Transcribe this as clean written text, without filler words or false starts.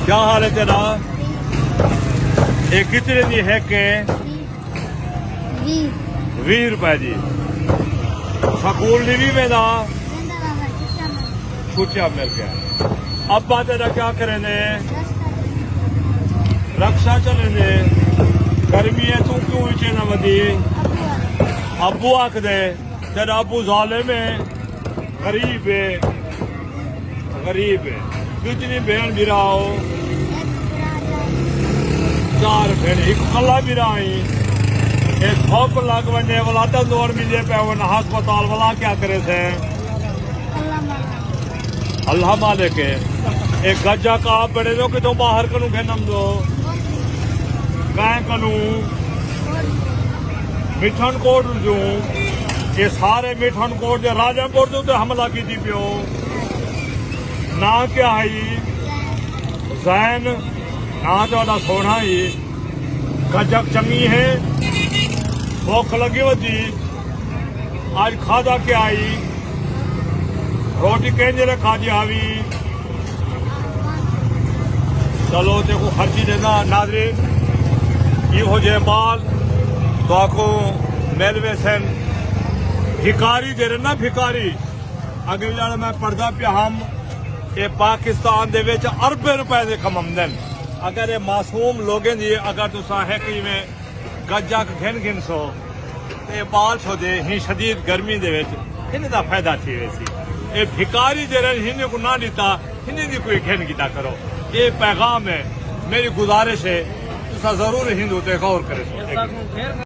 क्या हाल है तेरा? ये कितने दी है के? 20 रुपए जी। स्कूल नहीं में ना छुट्टियां मिल गया। अब बात तेरा क्या करेंगे? रक्षा चलेंगे। गर्मी है तू क्यों इचे ना बदी? अबू आख दे तेरा अबू जाले में गरीब है। कितनी बहन बिराओ? 4 बहन एक कला बिराई। एक थोक लाग बने वाला तो दौर मिले पे वो अस्पताल वाला क्या करे थे? अल्लाह मालिक है। एक गज्जा का आप बड़े दो कि तो बाहर करूं खेनम दो गाय करूं मिठन कोट दू। ये सारे मिठन कोट जो राजापुर दू तो हमला की थी पियो ना क्या है जैन ना तो सोना ही गजक चंगी है। भूख लगी होती आज खादा क्या आई रोटी केंद्र खा दी आवी। चलो देखो हर चीज देना नादरे ये हो जाए माल तो आपको मेलवे सेन भिकारी दे रहे ना भिकारी। अगले लाल मैं पढ़दा पिया हम ये पाकिस्तान दे विच अरबे रुपए दे कमांदन। अगर ये मासूम लोगें दी अगर तुसा है कि में गज्जा घिन सो ते बाल छो दे ही शदीद गर्मी दे विच इनका फायदा थी वैसी। ये भिकारी दे रहे हिंदू को ना दिता हिंदी दी कोई घिन कीता करो। ये पैगाम है मेरी गुजारिश है तुसा जरूर हिंदू ते गौर करे।